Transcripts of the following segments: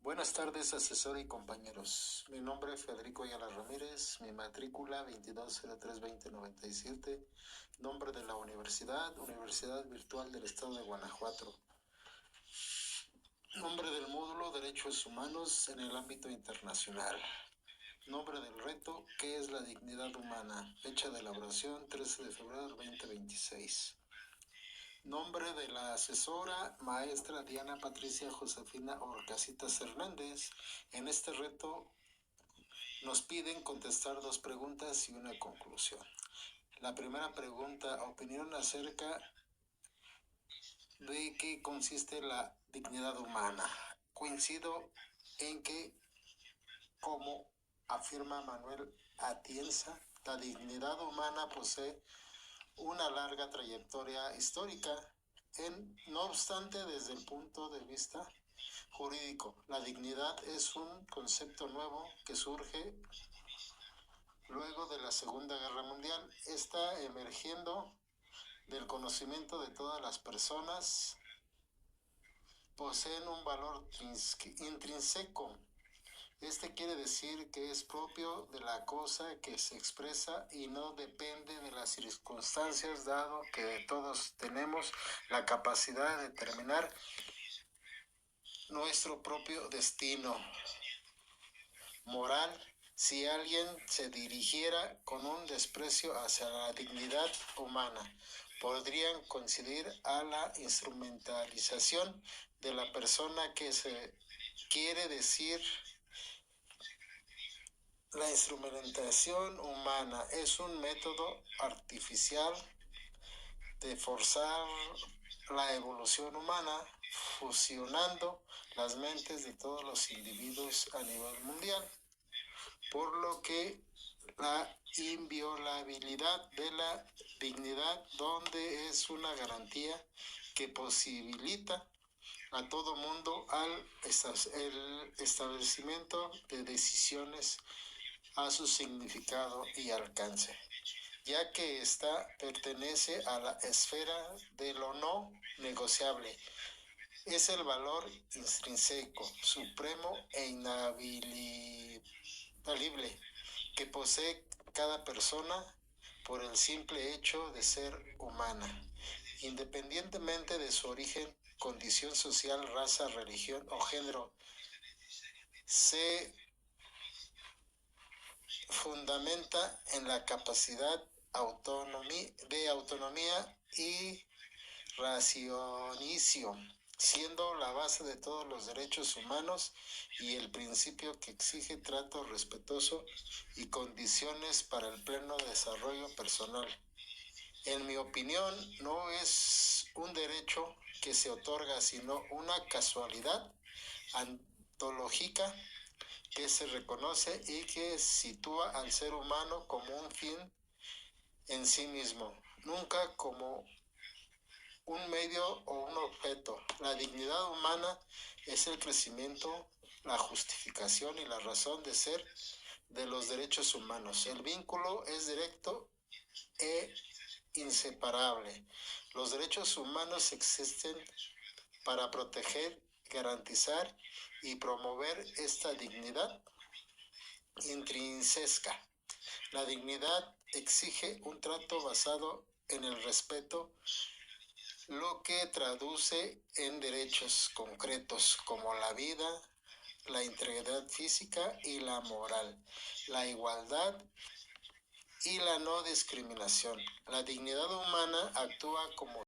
Buenas tardes, asesor y compañeros. Mi nombre es Federico Ayala Ramírez, mi matrícula 2203-2097, nombre de la universidad, Universidad Virtual del Estado de Guanajuato. Nombre del módulo, Derechos Humanos en el ámbito internacional. Nombre del reto, ¿qué es la dignidad humana? Fecha de elaboración, 13 de febrero del 2026. Nombre de la asesora, maestra Diana Patricia Josefina Orcasitas Hernández. En este reto nos piden contestar dos preguntas y una conclusión. La primera pregunta, opinión acerca de qué consiste la dignidad humana. Coincido en que, como afirma Manuel Atienza, la dignidad humana posee una larga trayectoria histórica. No obstante, desde el punto de vista jurídico, la dignidad es un concepto nuevo que surge luego de la Segunda Guerra Mundial. Está emergiendo del conocimiento de todas las personas, poseen un valor intrínseco. Este quiere decir que es propio de la cosa que se expresa y no depende de las circunstancias, dado que todos tenemos la capacidad de determinar nuestro propio destino moral. Si alguien se dirigiera con un desprecio hacia la dignidad humana, podrían coincidir a la instrumentalización de la persona que se quiere decir. La instrumentación humana es un método artificial de forzar la evolución humana, fusionando las mentes de todos los individuos a nivel mundial, por lo que la inviolabilidad de la dignidad, donde es una garantía que posibilita a todo mundo el establecimiento de decisiones a su significado y alcance, ya que ésta pertenece a la esfera de lo no negociable. Es el valor intrínseco, supremo e inalienable que posee cada persona por el simple hecho de ser humana, independientemente de su origen, condición social, raza, religión o género. Se fundamenta en la capacidad de autonomía y raciocinio, siendo la base de todos los derechos humanos y el principio que exige trato respetuoso y condiciones para el pleno desarrollo personal. En mi opinión, no es un derecho que se otorga, sino una casualidad ontológica que se reconoce y que sitúa al ser humano como un fin en sí mismo, nunca como un medio o un objeto. La dignidad humana es el crecimiento, la justificación y la razón de ser de los derechos humanos. El vínculo es directo e inseparable. Los derechos humanos existen para proteger, garantizar y promover esta dignidad intrínseca. La dignidad exige un trato basado en el respeto, lo que traduce en derechos concretos como la vida, la integridad física y la moral, la igualdad y la no discriminación. La dignidad humana actúa como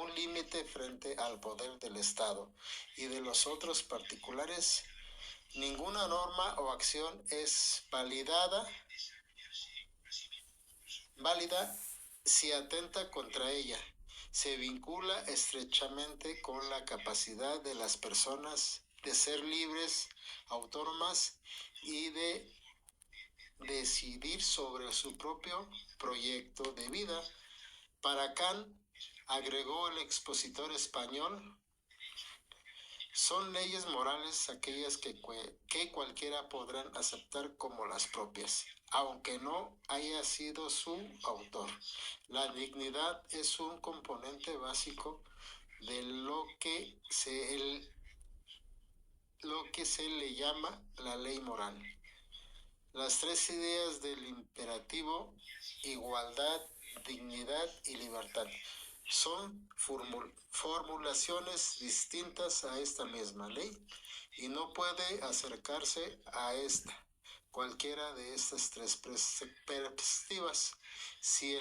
un límite frente al poder del Estado y de los otros particulares. Ninguna norma o acción es válida si atenta contra ella. Se vincula estrechamente con la capacidad de las personas de ser libres, autónomas y de decidir sobre su propio proyecto de vida. Para Kant, agregó el expositor español, son leyes morales aquellas que cualquiera podrán aceptar como las propias, aunque no haya sido su autor. La dignidad es un componente básico de lo que lo que se le llama la ley moral. Las tres ideas del imperativo, igualdad, dignidad y libertad, son formulaciones distintas a esta misma ley y no puede acercarse a esta, cualquiera de estas tres perspectivas. Si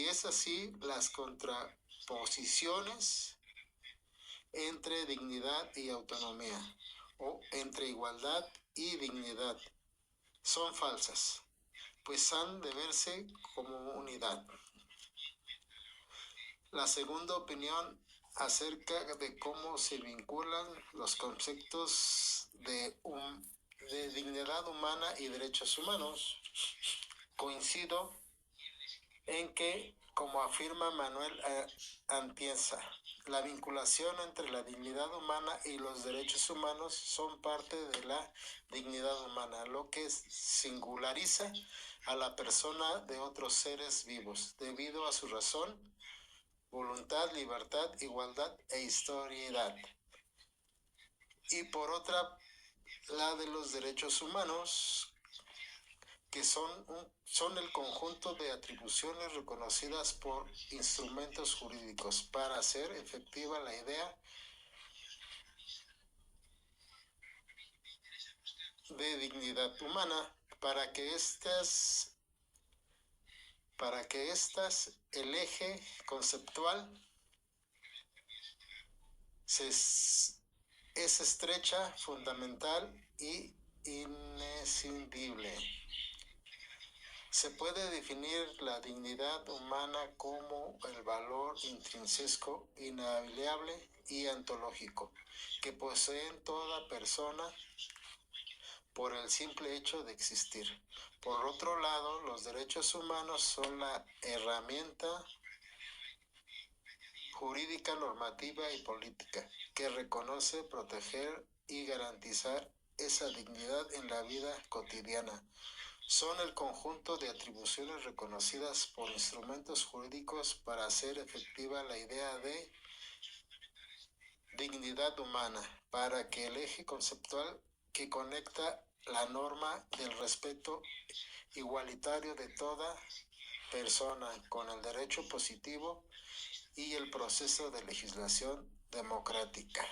es así, las contraposiciones entre dignidad y autonomía o entre igualdad y dignidad son falsas, pues han de verse como unidad. La segunda opinión acerca de cómo se vinculan los conceptos de dignidad humana y derechos humanos. Coincido en que, como afirma Manuel Atienza, la vinculación entre la dignidad humana y los derechos humanos son parte de la dignidad humana, lo que singulariza a la persona de otros seres vivos, debido a su razón, voluntad, libertad, igualdad e historiedad. Y por otra, la de los derechos humanos, que son el conjunto de atribuciones reconocidas por instrumentos jurídicos para hacer efectiva la idea de dignidad humana, para que el eje conceptual es estrecha, fundamental y inescindible. Se puede definir la dignidad humana como el valor intrínseco, inalienable y ontológico que posee toda persona por el simple hecho de existir. Por otro lado, los derechos humanos son la herramienta jurídica, normativa y política que reconoce, proteger y garantizar esa dignidad en la vida cotidiana. Son el conjunto de atribuciones reconocidas por instrumentos jurídicos para hacer efectiva la idea de dignidad humana, para que el eje conceptual que conecta la norma del respeto igualitario de toda persona con el derecho positivo y el proceso de legislación democrática,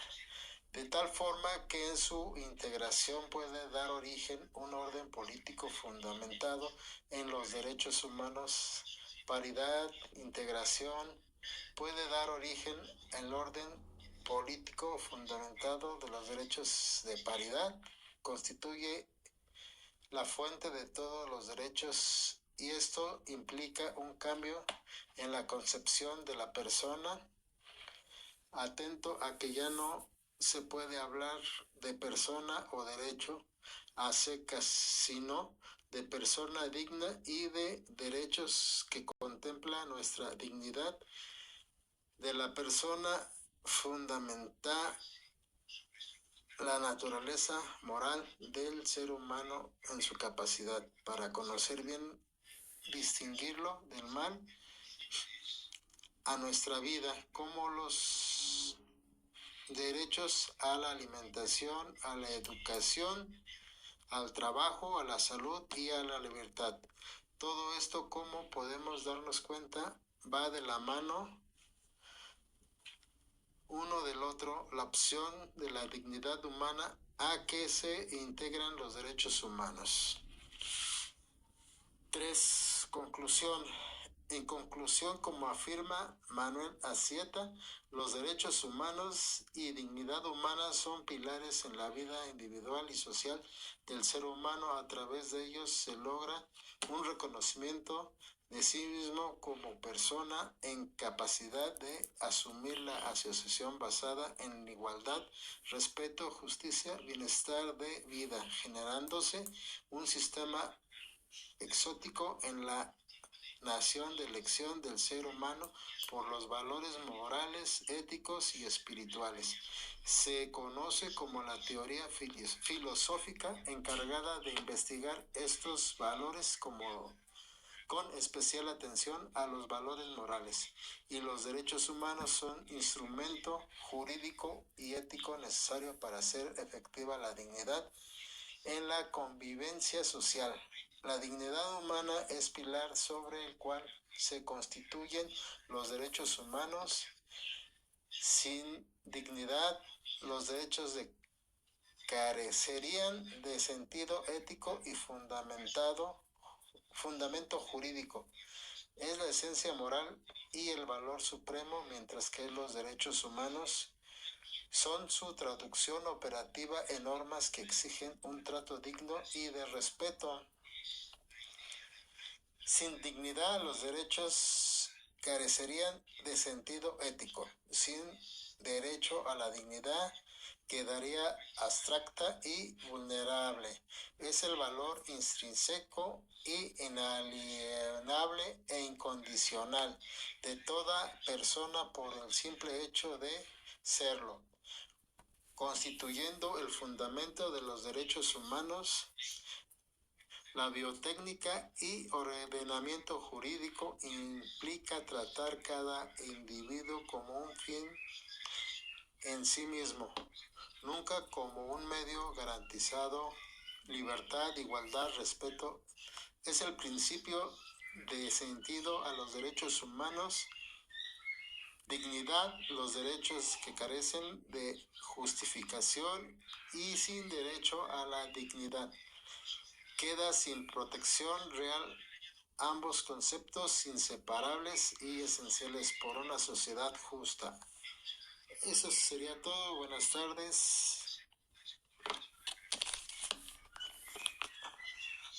de tal forma que en su integración puede dar origen a un orden político fundamentado en los derechos humanos. Paridad, integración, puede dar origen al orden político fundamentado de los derechos de paridad, constituye la fuente de todos los derechos y esto implica un cambio en la concepción de la persona, atento a que ya no se puede hablar de persona o derecho a secas, sino de persona digna y de derechos que contempla nuestra dignidad de la persona fundamental, la naturaleza moral del ser humano en su capacidad para conocer bien, distinguirlo del mal a nuestra vida, como los derechos a la alimentación, a la educación, al trabajo, a la salud y a la libertad. Todo esto, como podemos darnos cuenta, va de la mano uno del otro, la opción de la dignidad humana a que se integran los derechos humanos. 3. Conclusión. En conclusión, como afirma Manuel Atienza, los derechos humanos y dignidad humana son pilares en la vida individual y social del ser humano. A través de ellos se logra un reconocimiento de sí mismo como persona en capacidad de asumir la asociación basada en igualdad, respeto, justicia, bienestar de vida, generándose un sistema exótico en la nación de elección del ser humano por los valores morales, éticos y espirituales. Se conoce como la teoría filosófica encargada de investigar estos valores como con especial atención a los valores morales, y los derechos humanos son instrumento jurídico y ético necesario para hacer efectiva la dignidad en la convivencia social. La dignidad humana es pilar sobre el cual se constituyen los derechos humanos. Sin dignidad, los derechos carecerían de sentido ético y fundamento jurídico. Es la esencia moral y el valor supremo, mientras que los derechos humanos son su traducción operativa en normas que exigen un trato digno y de respeto. Sin dignidad, los derechos carecerían de sentido ético. Sin derecho a la dignidad, quedaría abstracta y vulnerable. Es el valor intrínseco y inalienable e incondicional de toda persona por el simple hecho de serlo, constituyendo el fundamento de los derechos humanos. La biotécnica y ordenamiento jurídico implica tratar cada individuo como un fin en sí mismo, nunca como un medio garantizado. Libertad, igualdad, respeto es el principio de sentido a los derechos humanos. Dignidad, los derechos que carecen de justificación, y sin derecho a la dignidad queda sin protección real. Ambos conceptos inseparables y esenciales por una sociedad justa. Eso sería todo. Buenas tardes.